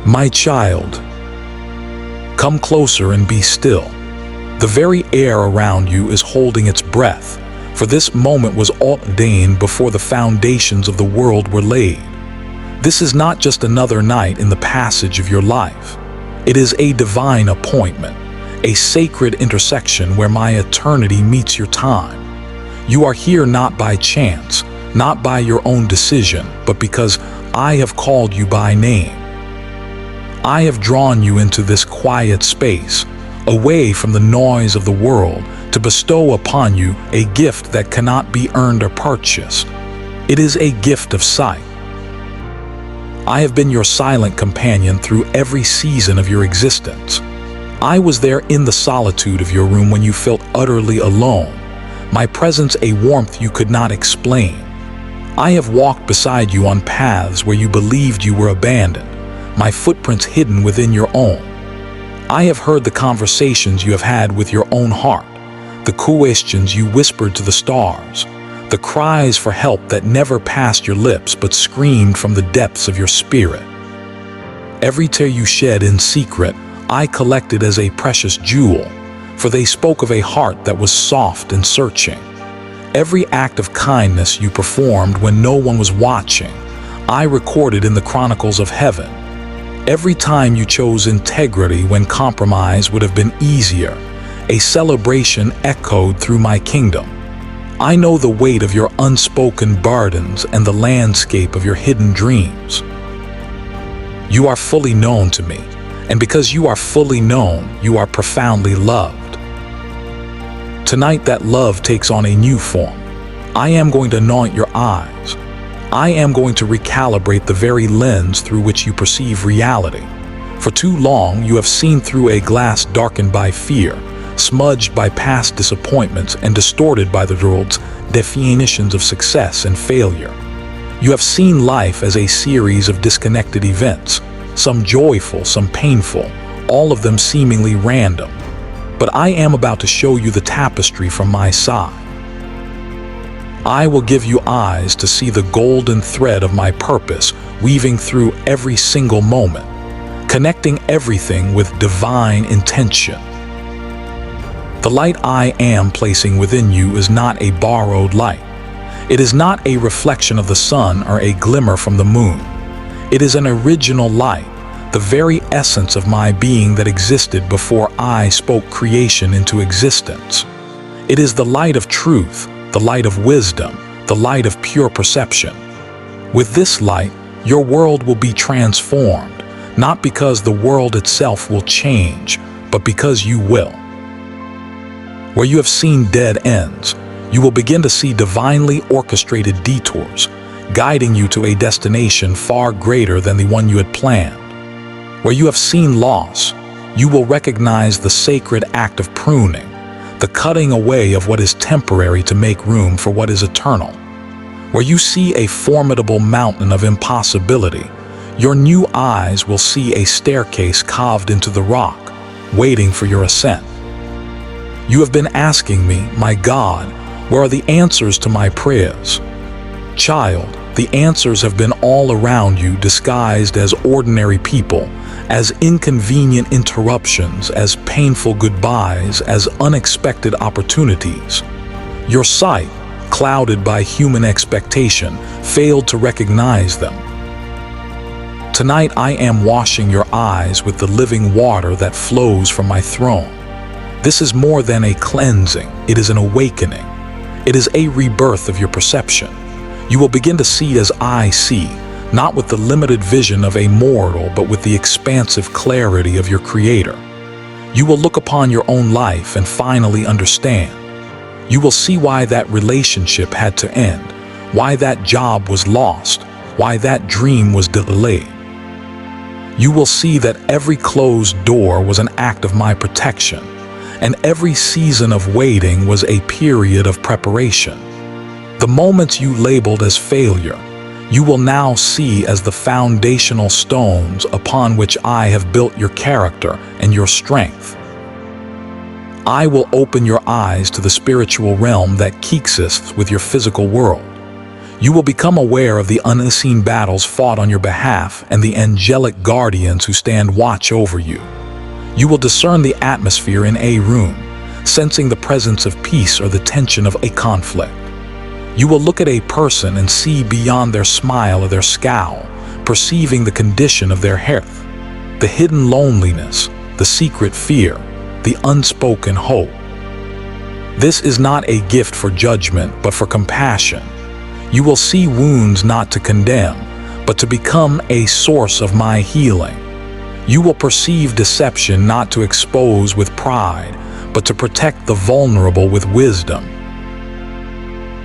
My child, come closer and be still. The very air around you is holding its breath, for this moment was ordained before the foundations of the world were laid. This is not just another night in the passage of your life. It is a divine appointment, a sacred intersection where my eternity meets your time. You are here not by chance, not by your own decision, but because I have called you by name. I have drawn you into this quiet space, away from the noise of the world, to bestow upon you a gift that cannot be earned or purchased. It is a gift of sight. I have been your silent companion through every season of your existence. I was there in the solitude of your room when you felt utterly alone, my presence a warmth you could not explain. I have walked beside you on paths where you believed you were abandoned, my footprints hidden within your own. I have heard the conversations you have had with your own heart, the questions you whispered to the stars, the cries for help that never passed your lips but screamed from the depths of your spirit. Every tear you shed in secret, I collected as a precious jewel, for they spoke of a heart that was soft and searching. Every act of kindness you performed when no one was watching, I recorded in the chronicles of heaven. Every time you chose integrity when compromise would have been easier, a celebration echoed through my kingdom. I know the weight of your unspoken burdens and the landscape of your hidden dreams. You are fully known to me, and because you are fully known, you are profoundly loved. Tonight that love takes on a new form. I am going to anoint your eyes. I am going to recalibrate the very lens through which you perceive reality. For too long, you have seen through a glass darkened by fear, smudged by past disappointments, and distorted by the world's definitions of success and failure. You have seen life as a series of disconnected events, some joyful, some painful, all of them seemingly random. But I am about to show you the tapestry from my side. I will give you eyes to see the golden thread of my purpose weaving through every single moment, connecting everything with divine intention. The light I am placing within you is not a borrowed light. It is not a reflection of the sun or a glimmer from the moon. It is an original light, the very essence of my being that existed before I spoke creation into existence. It is the light of truth, the light of wisdom, the light of pure perception. With this light, your world will be transformed, not because the world itself will change, but because you will. Where you have seen dead ends, you will begin to see divinely orchestrated detours, guiding you to a destination far greater than the one you had planned. Where you have seen loss, you will recognize the sacred act of pruning, the cutting away of what is temporary to make room for what is eternal. Where you see a formidable mountain of impossibility, your new eyes will see a staircase carved into the rock, waiting for your ascent. You have been asking me, my God, where are the answers to my prayers? Child, the answers have been all around you, disguised as ordinary people, as inconvenient interruptions, as painful goodbyes, as unexpected opportunities. Your sight, clouded by human expectation, failed to recognize them. Tonight I am washing your eyes with the living water that flows from my throne. This is more than a cleansing, it is an awakening. It is a rebirth of your perception. You will begin to see as I see, not with the limited vision of a mortal, but with the expansive clarity of your Creator. You will look upon your own life and finally understand. You will see why that relationship had to end, why that job was lost, why that dream was delayed. You will see that every closed door was an act of my protection, and every season of waiting was a period of preparation. The moments you labeled as failure, you will now see as the foundational stones upon which I have built your character and your strength. I will open your eyes to the spiritual realm that coexists with your physical world. You will become aware of the unseen battles fought on your behalf and the angelic guardians who stand watch over you. You will discern the atmosphere in a room, sensing the presence of peace or the tension of a conflict. You will look at a person and see beyond their smile or their scowl, perceiving the condition of their hearth, the hidden loneliness, the secret fear, the unspoken hope. This is not a gift for judgment, but for compassion. You will see wounds not to condemn, but to become a source of my healing. You will perceive deception not to expose with pride, but to protect the vulnerable with wisdom.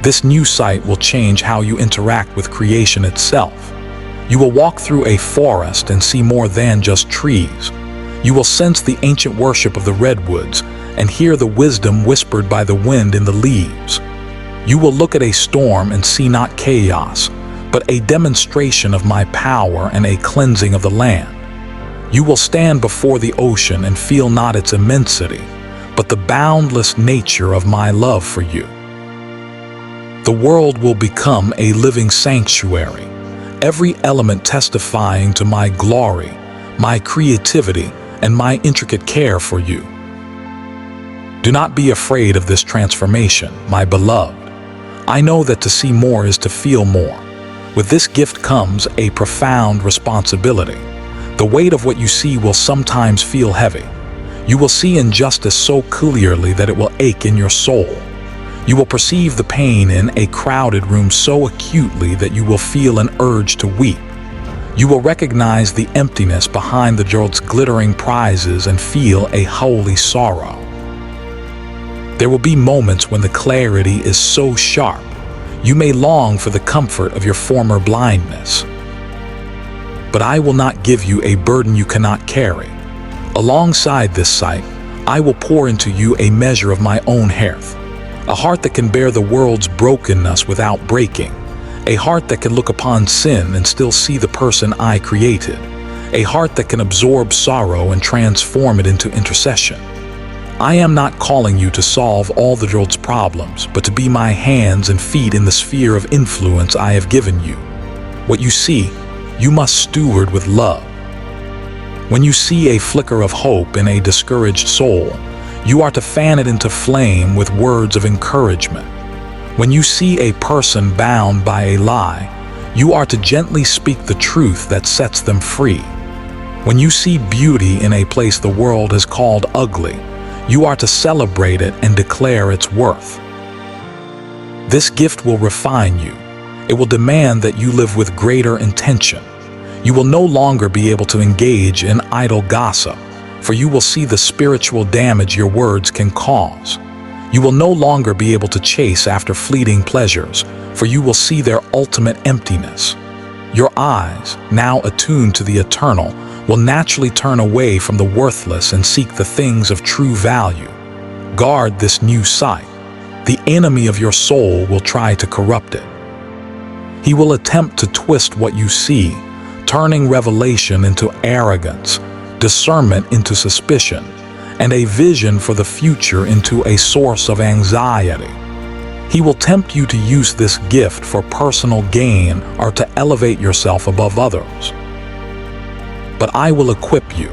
This new sight will change how you interact with creation itself. You will walk through a forest and see more than just trees. You will sense the ancient worship of the redwoods and hear the wisdom whispered by the wind in the leaves. You will look at a storm and see not chaos, but a demonstration of my power and a cleansing of the land. You will stand before the ocean and feel not its immensity, but the boundless nature of my love for you. The world will become a living sanctuary, every element testifying to my glory, my creativity, and my intricate care for you. Do not be afraid of this transformation, my beloved. I know that to see more is to feel more. With this gift comes a profound responsibility. The weight of what you see will sometimes feel heavy. You will see injustice so clearly that it will ache in your soul. You will perceive the pain in a crowded room so acutely that you will feel an urge to weep. You will recognize the emptiness behind the world's glittering prizes and feel a holy sorrow. There will be moments when the clarity is so sharp, you may long for the comfort of your former blindness. But I will not give you a burden you cannot carry. Alongside this sight, I will pour into you a measure of my own hearth, a heart that can bear the world's brokenness without breaking, a heart that can look upon sin and still see the person I created, a heart that can absorb sorrow and transform it into intercession. I am not calling you to solve all the world's problems, but to be my hands and feet in the sphere of influence I have given you. What you see, you must steward with love. When you see a flicker of hope in a discouraged soul, you are to fan it into flame with words of encouragement. When you see a person bound by a lie, you are to gently speak the truth that sets them free. When you see beauty in a place the world has called ugly, you are to celebrate it and declare its worth. This gift will refine you. It will demand that you live with greater intention. You will no longer be able to engage in idle gossip, for you will see the spiritual damage your words can cause. You will no longer be able to chase after fleeting pleasures, for you will see their ultimate emptiness. Your eyes, now attuned to the eternal, will naturally turn away from the worthless and seek the things of true value. Guard this new sight. The enemy of your soul will try to corrupt it. He will attempt to twist what you see, turning revelation into arrogance, discernment into suspicion, and a vision for the future into a source of anxiety. He will tempt you to use this gift for personal gain or to elevate yourself above others. But I will equip you.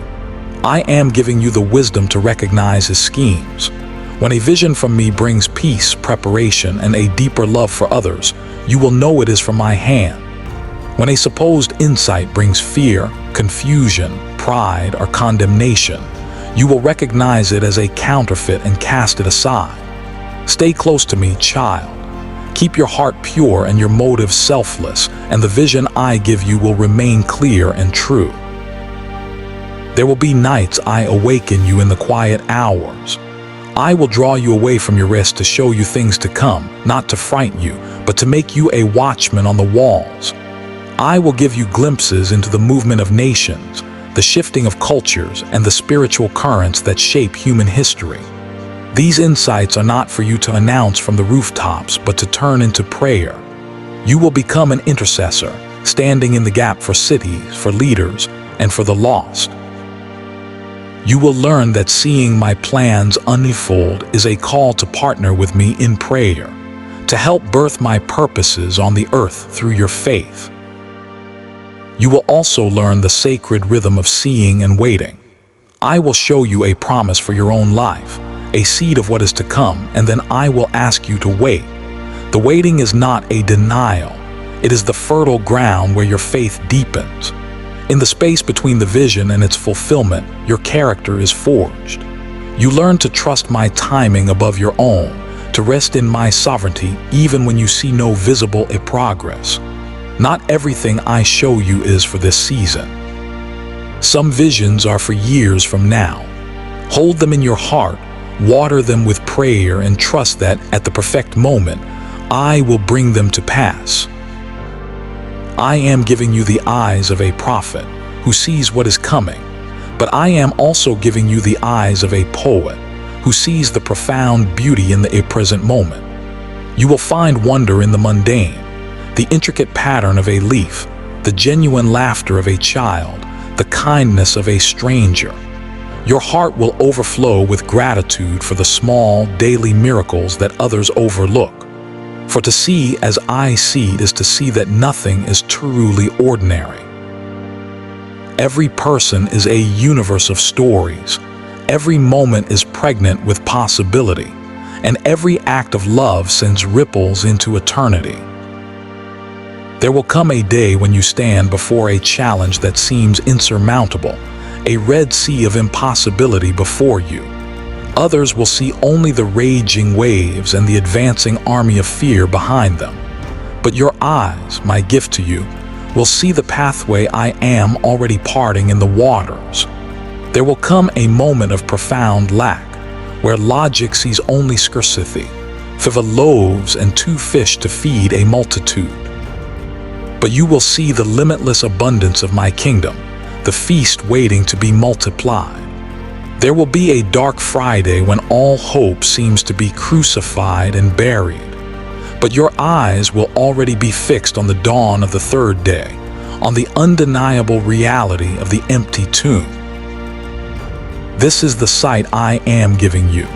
I am giving you the wisdom to recognize his schemes. When a vision from me brings peace, preparation, and a deeper love for others, you will know it is from my hand. When a supposed insight brings fear, confusion, pride, or condemnation, you will recognize it as a counterfeit and cast it aside. Stay close to me, child. Keep your heart pure and your motives selfless, and the vision I give you will remain clear and true. There will be nights I awaken you in the quiet hours. I will draw you away from your rest to show you things to come, not to frighten you, but to make you a watchman on the walls. I will give you glimpses into the movement of nations, the shifting of cultures, and the spiritual currents that shape human history. These insights are not for you to announce from the rooftops, but to turn into prayer. You will become an intercessor, standing in the gap for cities, for leaders, and for the lost. You will learn that seeing my plans unfold is a call to partner with me in prayer, to help birth my purposes on the earth through your faith. You will also learn the sacred rhythm of seeing and waiting. I will show you a promise for your own life, a seed of what is to come, and then I will ask you to wait. The waiting is not a denial. It is the fertile ground where your faith deepens. In the space between the vision and its fulfillment, your character is forged. You learn to trust my timing above your own, to rest in my sovereignty even when you see no visible progress. Not everything I show you is for this season. Some visions are for years from now. Hold them in your heart, water them with prayer, and trust that at the perfect moment, I will bring them to pass. I am giving you the eyes of a prophet who sees what is coming, but I am also giving you the eyes of a poet who sees the profound beauty in the present moment. You will find wonder in the mundane, the intricate pattern of a leaf, the genuine laughter of a child, the kindness of a stranger. Your heart will overflow with gratitude for the small, daily miracles that others overlook. For to see as I see is to see that nothing is truly ordinary. Every person is a universe of stories. Every moment is pregnant with possibility, and every act of love sends ripples into eternity. There will come a day when you stand before a challenge that seems insurmountable, a red sea of impossibility before you. Others will see only the raging waves and the advancing army of fear behind them. But your eyes, my gift to you, will see the pathway I am already parting in the waters. There will come a moment of profound lack, where logic sees only scarcity, 5 loaves and 2 fish to feed a multitude. But you will see the limitless abundance of my kingdom, the feast waiting to be multiplied. There will be a dark Friday when all hope seems to be crucified and buried. But your eyes will already be fixed on the dawn of the 3rd day, on the undeniable reality of the empty tomb. This is the sight I am giving you.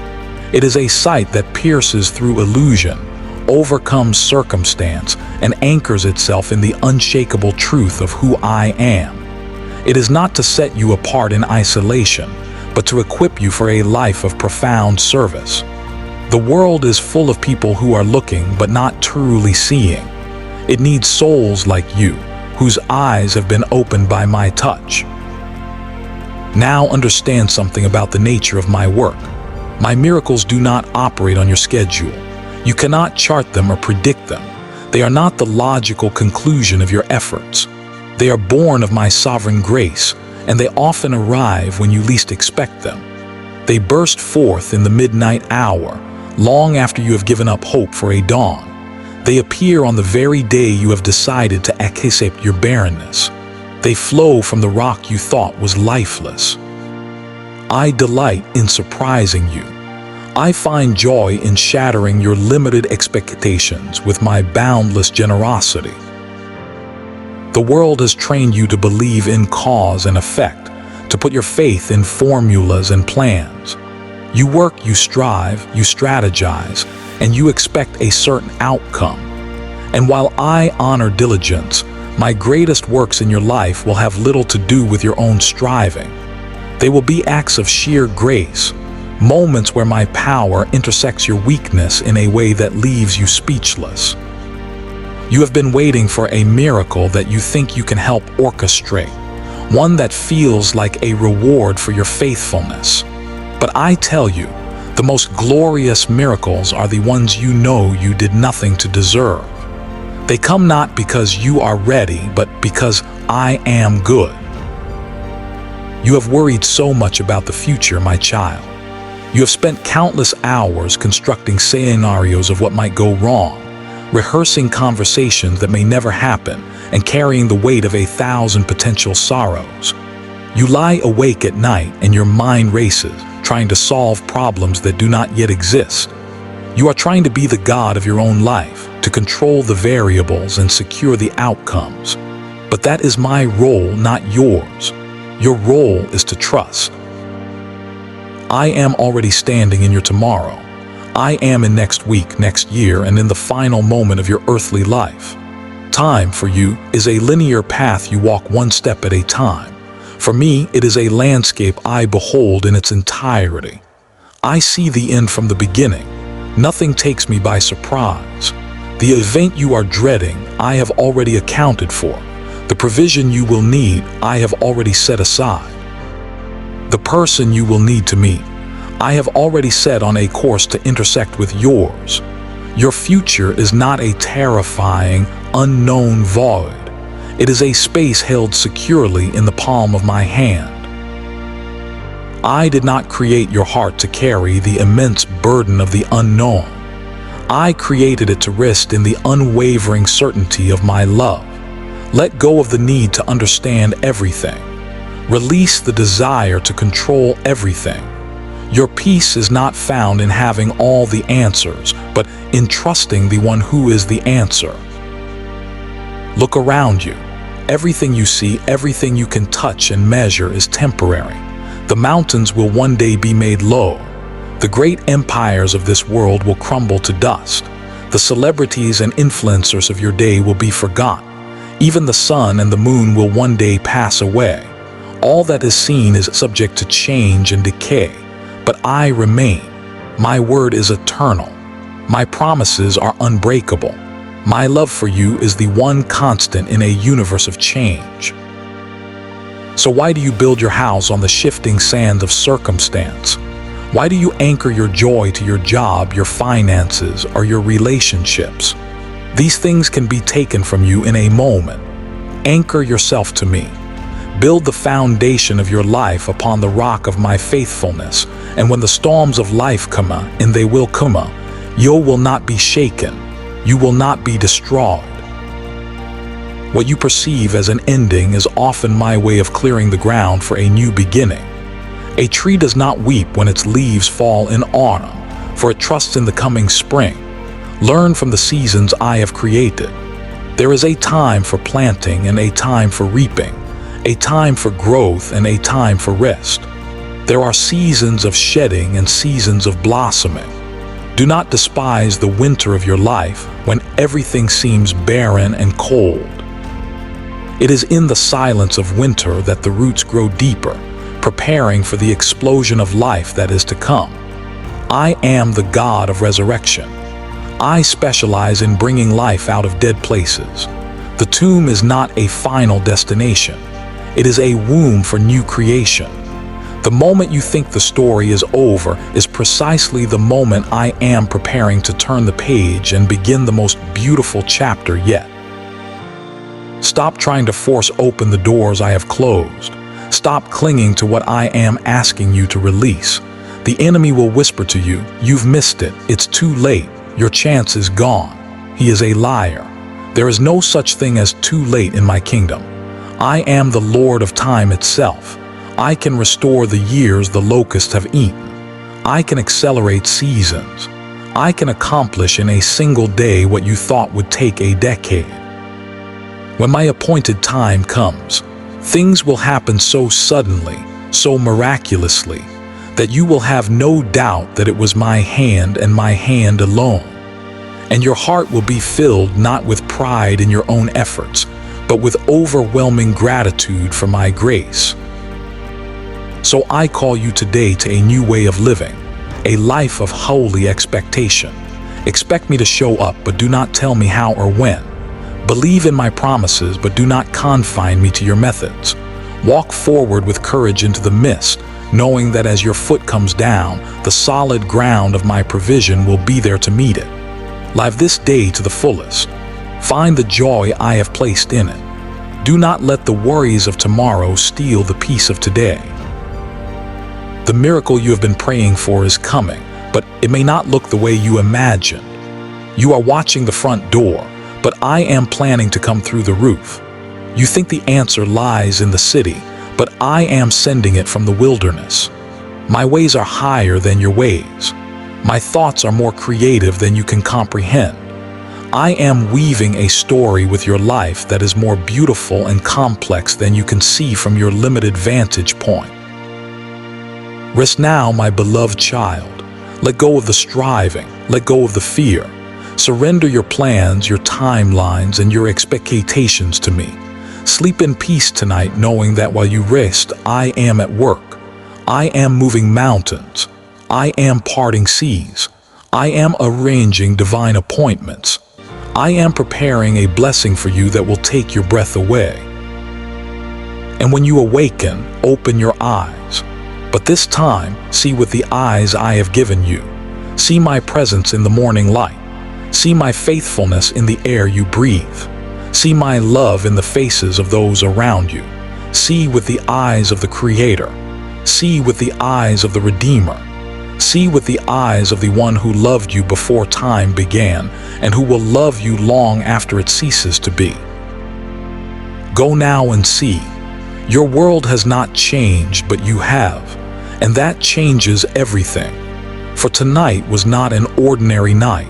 It is a sight that pierces through illusion, overcomes circumstance, and anchors itself in the unshakable truth of who I am. It is not to set you apart in isolation, but to equip you for a life of profound service. The world is full of people who are looking but not truly seeing. It needs souls like you, whose eyes have been opened by my touch. Now understand something about the nature of my work. My miracles do not operate on your schedule. You cannot chart them or predict them. They are not the logical conclusion of your efforts. They are born of my sovereign grace, and they often arrive when you least expect them. They burst forth in the midnight hour, long after you have given up hope for a dawn. They appear on the very day you have decided to accept your barrenness. They flow from the rock you thought was lifeless. I delight in surprising you. I find joy in shattering your limited expectations with my boundless generosity. The world has trained you to believe in cause and effect, to put your faith in formulas and plans. You work, you strive, you strategize, and you expect a certain outcome. And while I honor diligence, my greatest works in your life will have little to do with your own striving. They will be acts of sheer grace, moments where my power intersects your weakness in a way that leaves you speechless. You have been waiting for a miracle that you think you can help orchestrate, one that feels like a reward for your faithfulness. But I tell you, the most glorious miracles are the ones you know you did nothing to deserve. They come not because you are ready, but because I am good. You have worried so much about the future, my child. You have spent countless hours constructing scenarios of what might go wrong, rehearsing conversations that may never happen, and carrying the weight of 1,000 potential sorrows. You lie awake at night and your mind races, trying to solve problems that do not yet exist. You are trying to be the god of your own life, to control the variables and secure the outcomes. But that is my role, not yours. Your role is to trust. I am already standing in your tomorrow. I am in next week, next year, and in the final moment of your earthly life. Time for you is a linear path you walk one step at a time. For me, it is a landscape I behold in its entirety. I see the end from the beginning. Nothing takes me by surprise. The event you are dreading, I have already accounted for. The provision you will need, I have already set aside. The person you will need to meet, I have already set on a course to intersect with yours. Your future is not a terrifying, unknown void. It is a space held securely in the palm of my hand. I did not create your heart to carry the immense burden of the unknown. I created it to rest in the unwavering certainty of my love. Let go of the need to understand everything. Release the desire to control everything. Your peace is not found in having all the answers, but in trusting the one who is the answer. Look around you. Everything you see, everything you can touch and measure is temporary. The mountains will one day be made low. The great empires of this world will crumble to dust. The celebrities and influencers of your day will be forgotten. Even the sun and the moon will one day pass away. All that is seen is subject to change and decay. But I remain. My word is eternal. My promises are unbreakable. My love for you is the one constant in a universe of change. So why do you build your house on the shifting sand of circumstance? Why do you anchor your joy to your job, your finances, or your relationships? These things can be taken from you in a moment. Anchor yourself to me. Build the foundation of your life upon the rock of my faithfulness, and when the storms of life come, and they will come, you will not be shaken. You will not be destroyed. What you perceive as an ending is often my way of clearing the ground for a new beginning. A tree does not weep when its leaves fall in autumn, for it trusts in the coming spring. Learn from the seasons I have created. There is a time for planting and a time for reaping, a time for growth and a time for rest. There are seasons of shedding and seasons of blossoming. Do not despise the winter of your life when everything seems barren and cold. It is in the silence of winter that the roots grow deeper, preparing for the explosion of life that is to come. I am the God of resurrection. I specialize in bringing life out of dead places. The tomb is not a final destination. It is a womb for new creation. The moment you think the story is over is precisely the moment I am preparing to turn the page and begin the most beautiful chapter yet. Stop trying to force open the doors I have closed. Stop clinging to what I am asking you to release. The enemy will whisper to you, "You've missed it. It's too late. Your chance is gone." He is a liar. There is no such thing as too late in my kingdom. I am the Lord of time itself. I can restore the years the locusts have eaten. I can accelerate seasons. I can accomplish in a single day what you thought would take a decade. When my appointed time comes, things will happen so suddenly, so miraculously, that you will have no doubt that it was my hand and my hand alone. And your heart will be filled not with pride in your own efforts, but with overwhelming gratitude for my grace. So I call you today to a new way of living, a life of holy expectation. Expect me to show up, but do not tell me how or when. Believe in my promises, but do not confine me to your methods. Walk forward with courage into the mist, knowing that as your foot comes down, the solid ground of my provision will be there to meet it. Live this day to the fullest. Find the joy I have placed in it. Do not let the worries of tomorrow steal the peace of today. The miracle you have been praying for is coming, but it may not look the way you imagined. You are watching the front door, but I am planning to come through the roof. You think the answer lies in the city, but I am sending it from the wilderness. My ways are higher than your ways. My thoughts are more creative than you can comprehend. I am weaving a story with your life that is more beautiful and complex than you can see from your limited vantage point. Rest now, my beloved child. Let go of the striving. Let go of the fear. Surrender your plans, your timelines, and your expectations to me. Sleep in peace tonight, knowing that while you rest, I am at work. I am moving mountains. I am parting seas. I am arranging divine appointments. I am preparing a blessing for you that will take your breath away. And when you awaken, open your eyes. But this time, see with the eyes I have given you. See my presence in the morning light. See my faithfulness in the air you breathe. See my love in the faces of those around you. See with the eyes of the Creator. See with the eyes of the Redeemer. See with the eyes of the one who loved you before time began and who will love you long after it ceases to be. Go now and see. Your world has not changed, but you have, and that changes everything. For tonight was not an ordinary night.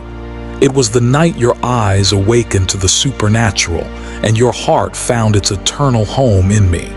It was the night your eyes awakened to the supernatural and your heart found its eternal home in me.